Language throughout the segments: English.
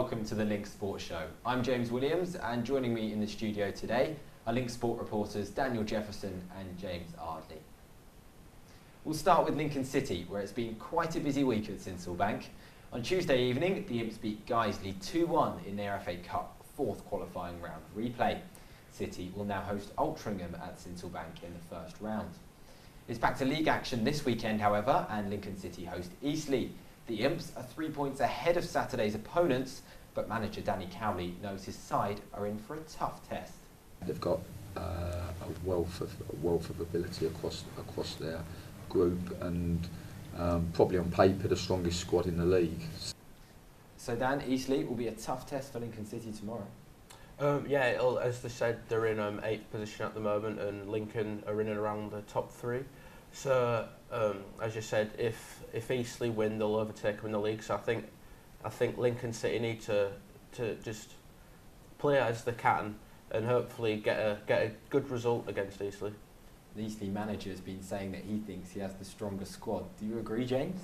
welcome to the Link Sports Show. I'm James Williams, and joining me in the studio today are Link Sport reporters Daniel Jefferson and James Ardley. We'll start with Lincoln City, where it's been quite a busy week at Eastleigh. On Tuesday evening, the Imps beat Guiseley 2-1 in their FA Cup fourth qualifying round replay. City will now host Altrincham at Eastleigh in the first round. It's back to league action this weekend, however, and Lincoln City host Eastleigh. The Imps are 3 points ahead of Saturday's opponents, but manager Danny Cowley knows his side are in for a tough test. They've got a wealth of ability across their group, and probably on paper the strongest squad in the league. So Dan, Eastleigh will be a tough test for Lincoln City tomorrow. Yeah, as they said, they're in 8th position at the moment, and Lincoln are in and around the top 3. So, as you said, if Eastleigh win, they'll overtake them in the league. So I think Lincoln City need to just play as they can and hopefully get a good result against Eastleigh. The Eastleigh manager has been saying that he thinks he has the strongest squad. Do you agree, James?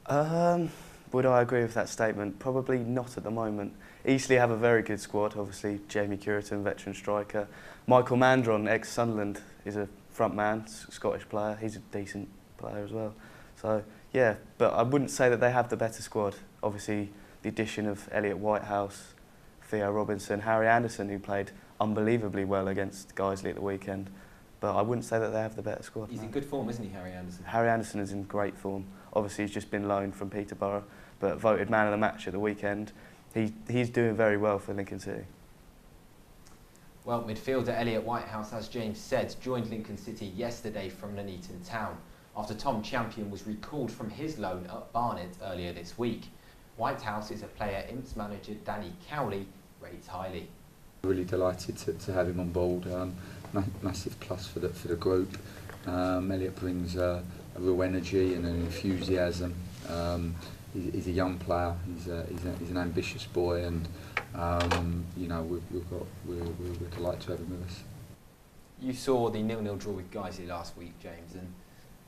Would I agree with that statement? Probably not at the moment. Eastleigh have a very good squad. Obviously, Jamie Curitan, veteran striker. Michael Mandron, ex-Sunderland, is a front man, Scottish player. He's a decent player as well. So, yeah, but I wouldn't say that they have the better squad. Obviously, the addition of Elliot Whitehouse, Theo Robinson, Harry Anderson, who played unbelievably well against Guiseley at the weekend. But I wouldn't say that they have the better squad. He's in good form, isn't he, Harry Anderson? Harry Anderson is in great form. Obviously, he's just been loaned from Peterborough, but voted man of the match at the weekend. He's doing very well for Lincoln City. Well, midfielder Elliot Whitehouse, as James said, joined Lincoln City yesterday from Nuneaton Town after Tom Champion was recalled from his loan at Barnet earlier this week. Whitehouse is a player Imps manager Danny Cowley rates highly. Really delighted to have him on board. Massive plus for the group. Elliot brings a real energy and an enthusiasm. He's a young player. He's an ambitious boy, and you know we're delighted to have him with us. You saw the 0-0 draw with Guiseley last week, James, and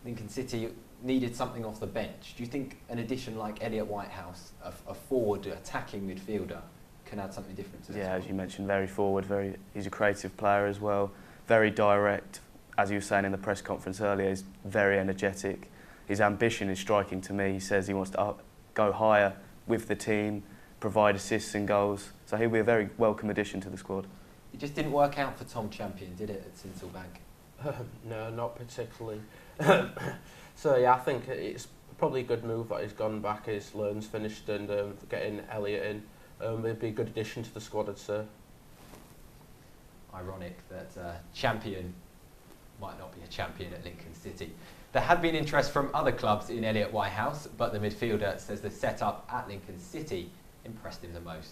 Lincoln City needed something off the bench. Do you think an addition like Elliot Whitehouse, a forward attacking midfielder, can add something different to this? Yeah, as you mentioned, very forward. He's a creative player as well. Very direct. As you were saying in the press conference earlier, he's very energetic. His ambition is striking to me. He says he wants to go higher with the team, provide assists and goals. So he'll be a very welcome addition to the squad. It just didn't work out for Tom Champion, did it, at Eastleigh? No, not particularly. So yeah, I think it's probably a good move that he's gone back. His loan's finished, and getting Elliot in it'd be a good addition to the squad, I'd say. Ironic that Champion might not be a champion at Lincoln City. There had been interest from other clubs in Elliot Whitehouse, but the midfielder says the setup at Lincoln City impressed him the most.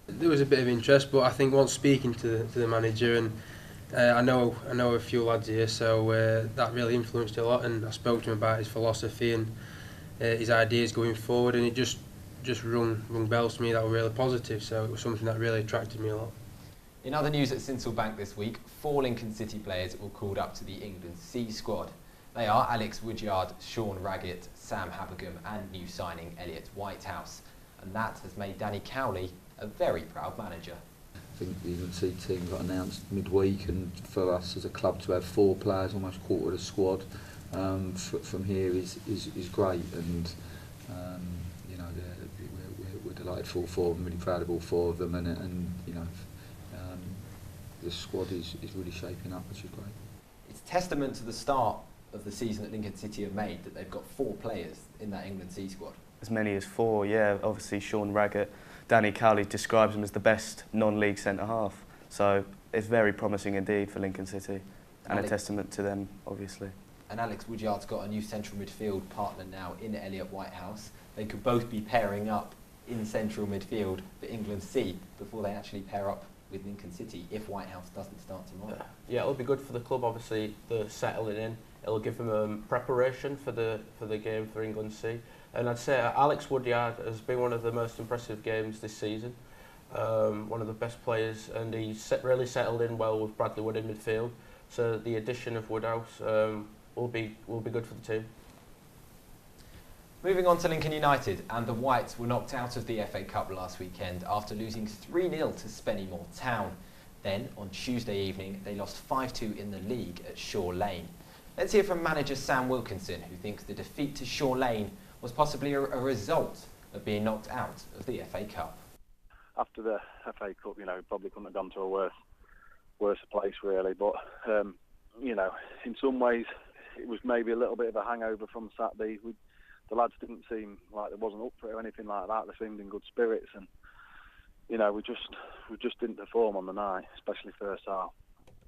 There was a bit of interest, but I think once speaking to the manager, and I know a few lads here, so that really influenced a lot. And I spoke to him about his philosophy and his ideas going forward, and it just rung bells to me that were really positive. So it was something that really attracted me a lot. In other news at Eastleigh this week, 4 Lincoln City players were called up to the England C squad. They are Alex Woodyard, Sean Raggett, Sam Habergum and new signing Elliot Whitehouse. And that has made Danny Cowley a very proud manager. I think the England C team got announced midweek, and for us as a club to have 4 players, almost quarter of the squad, from here is great. And you know, we're delighted for all 4 of them, really proud of all 4 of them, and you know, the squad is really shaping up, which is great. It's testament to the start of the season that Lincoln City have made that they've got 4 players in that England C squad. As many as 4, yeah. Obviously, Sean Raggett, Danny Cowley describes him as the best non-league centre-half. So it's very promising indeed for Lincoln City, and a testament to them, obviously. And Alex Woodyard's got a new central midfield partner now in Elliot Whitehouse. They could both be pairing up in central midfield for England C before they actually pair up with Lincoln City if Whitehouse doesn't start tomorrow. Yeah, it'll be good for the club, obviously, the settling in. It'll give them preparation for the game for England C. And I'd say Alex Woodyard has been one of the most impressive games this season. One of the best players, and he's really settled in well with Bradley Wood in midfield. So the addition of Woodhouse will be good for the team. Moving on to Lincoln United, and the Whites were knocked out of the FA Cup last weekend after losing 3-0 to Spennymoor Town. Then, on Tuesday evening, they lost 5-2 in the league at Shaw Lane. Let's hear from manager Sam Wilkinson, who thinks the defeat to Shaw Lane was possibly a result of being knocked out of the FA Cup. After the FA Cup, probably couldn't have gone to a worse place really, but in some ways it was maybe a little bit of a hangover from Saturday. The lads didn't seem like they wasn't up for it or anything like that. They seemed in good spirits, and we just didn't perform on the night, especially first half.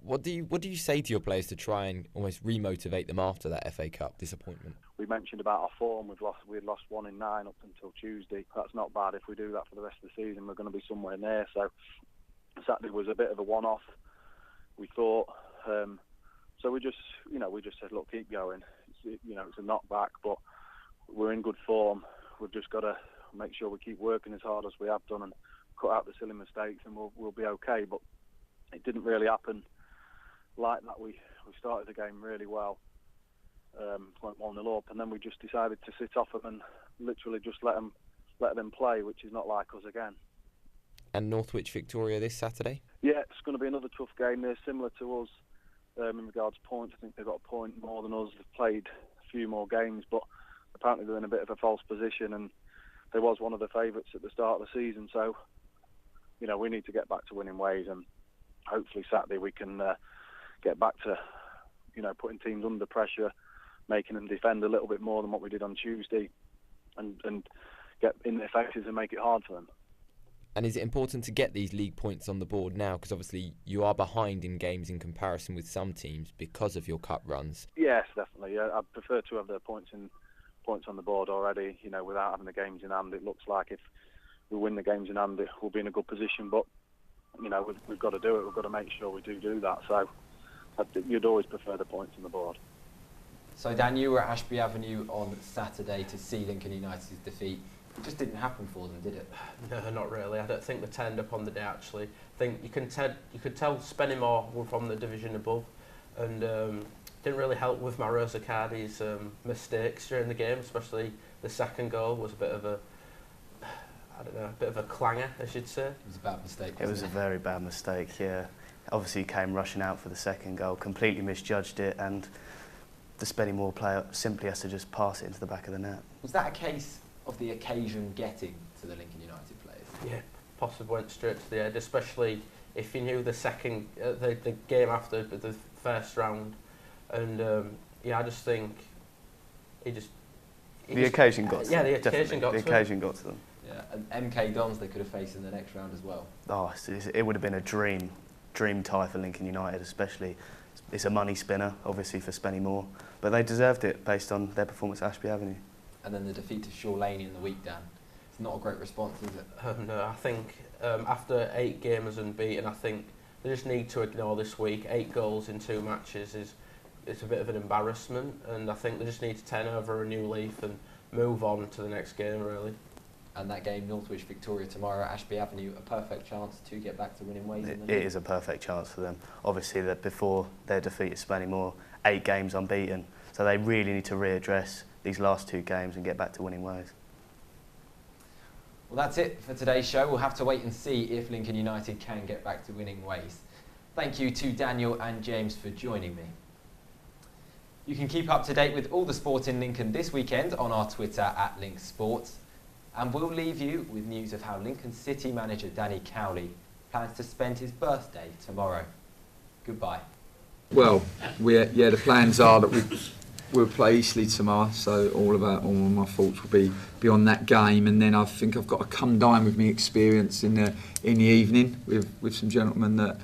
What do you say to your players to try and almost remotivate them after that FA Cup disappointment? We mentioned about our form. We'd lost 1 in 9 up until Tuesday. That's not bad. If we do that for the rest of the season, we're going to be somewhere near. So Saturday was a bit of a one-off, we thought. So we just said, look, keep going. It's a knockback, but we're in good form. We've just got to make sure we keep working as hard as we have done and cut out the silly mistakes, and we'll be okay. But it didn't really happen like that. We started the game really well, went 1-0 up, and then we just decided to sit off them and literally just let them play, which is not like us again. And Northwich Victoria this Saturday? Yeah, it's going to be another tough game. They're similar to us in regards to points. I think they've got a point more than us. They've played a few more games, but apparently they're in a bit of a false position, and they was one of the favourites at the start of the season. So, we need to get back to winning ways, and hopefully Saturday we can get back to, putting teams under pressure, making them defend a little bit more than what we did on Tuesday, and get in their faces and make it hard for them. And is it important to get these league points on the board now? Because obviously you are behind in games in comparison with some teams because of your cup runs. Yes, definitely. Yeah, I'd prefer to have the points on the board already, without having the games in hand. It looks like if we win the games in hand, we'll be in a good position. But, we've got to do it. We've got to make sure we do that. So you'd always prefer the points on the board. So, Dan, you were at Ashby Avenue on Saturday to see Lincoln United's defeat. It just didn't happen for them, did it? No, not really. I don't think they turned up on the day, actually. I think you could tell Spennymoor were from the division above, and didn't really help with Mauro Zaccardi's mistakes during the game, especially the second goal was a bit of a clanger, I should say. It was a bad mistake. It was a very bad mistake, yeah. Obviously he came rushing out for the second goal, completely misjudged it, and the Spennymoor player simply has to just pass it into the back of the net. Was that a case of the occasion getting to the Lincoln United players? Yeah, possibly went straight to the head, especially if you knew the game after the first round. And I just think the occasion got to them. Yeah, the occasion got to them. Yeah, and MK Dons they could have faced in the next round as well. Oh, it would have been a dream tie for Lincoln United, especially. It's a money spinner, obviously, for Spennymoor, but they deserved it based on their performance at Ashby Avenue. And then the defeat to Shaw Lane in the week, Dan. It's not a great response, is it? No, I think after 8 games unbeaten, I think they just need to ignore this week. 8 goals in 2 matches it's a bit of an embarrassment, and I think they just need to turn over a new leaf and move on to the next game, really. And that game, Northwich Victoria tomorrow at Ashby Avenue, a perfect chance to get back to winning ways in the league. It is a perfect chance for them. Obviously, that before their defeat at Spennymoor, 8 games unbeaten, so they really need to readdress these last 2 games and get back to winning ways. Well, that's it for today's show. We'll have to wait and see if Lincoln United can get back to winning ways. Thank you to Daniel and James for joining me. You can keep up to date with all the sport in Lincoln this weekend on our Twitter @LinkSports. And we'll leave you with news of how Lincoln City manager Danny Cowley plans to spend his birthday tomorrow. Goodbye. Well, the plans are that we'll play Eastleigh tomorrow, so all of my thoughts will be on that game, and then I think I've got a come dine with me experience in the evening with some gentlemen that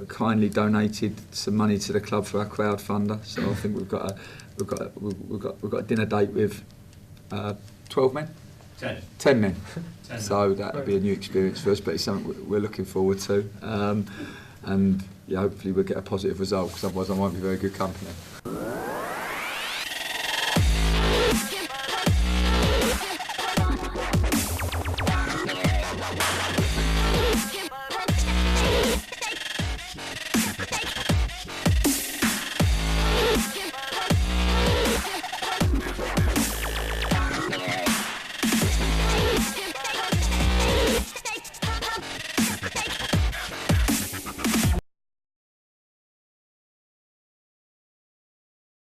kindly donated some money to the club for our crowdfunder. So I think we've got a dinner date with 12 men. 10 men. 10. So that'll be a new experience for us, but it's something we're looking forward to. And hopefully we'll get a positive result, because otherwise I won't be very good company.